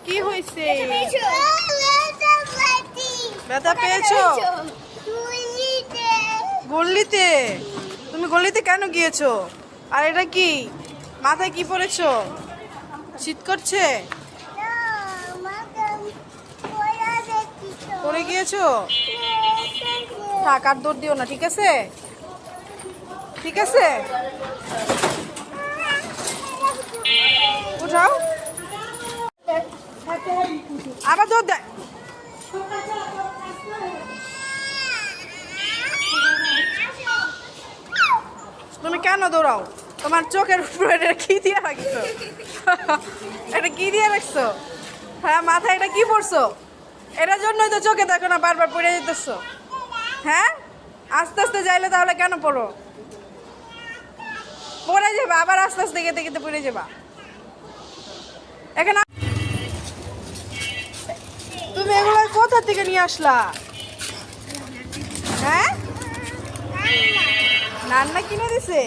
কি হয়েছে? ব্যথা পেয়েছো? গল্লিতে? তুমি গল্লিতে কেন গিয়েছো? আর এটা কি মাথায় কি পরেছো? শীত করছে? পড়ে গিয়েছো? থাক, আর দৌড় দিও না, ঠিক আছে? ঠিক আছে, উঠাও। আবার দৌড় দেয়। তুমি কেন দৌড়াও? তোমার চোখের উপরে এটা কি দিয়ে রাখছো? এটা কি দিয়ে রাখছো? হ্যাঁ, মাথায় এটা কি পড়ছো? এটার জন্যই তো চোখে দেখো না, বারবার পড়ে যেতেছো। হ্যাঁ, আস্তে আস্তে যাইলে তাহলে কেন পড়ো? পড়ে যাবা, আবার আস্তে আস্তে গেতে গেতে পড়ে যাবা। এখানে তুমি এগুলো কোথা থেকে নিয়ে আসলা? হ্যাঁ, নান্না কিনে দিছে?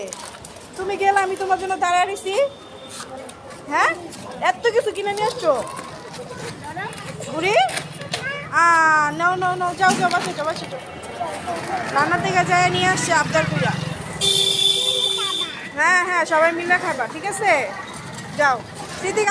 তুমি গেলে আমি তোমার জন্য দাঁড়িয়ে আছি। হ্যাঁ, এত কিছু কিনে নিয়ে আসছো বুড়ি। নাও নাও নাও, যাও যাও, বাসে যাও, বাসে যাও। রান্না থেকে যায় নিয়ে আসছে আবদার কইরা। হ্যাঁ হ্যাঁ, সবাই মিলে খাবা, ঠিক আছে? যাও, দিদি।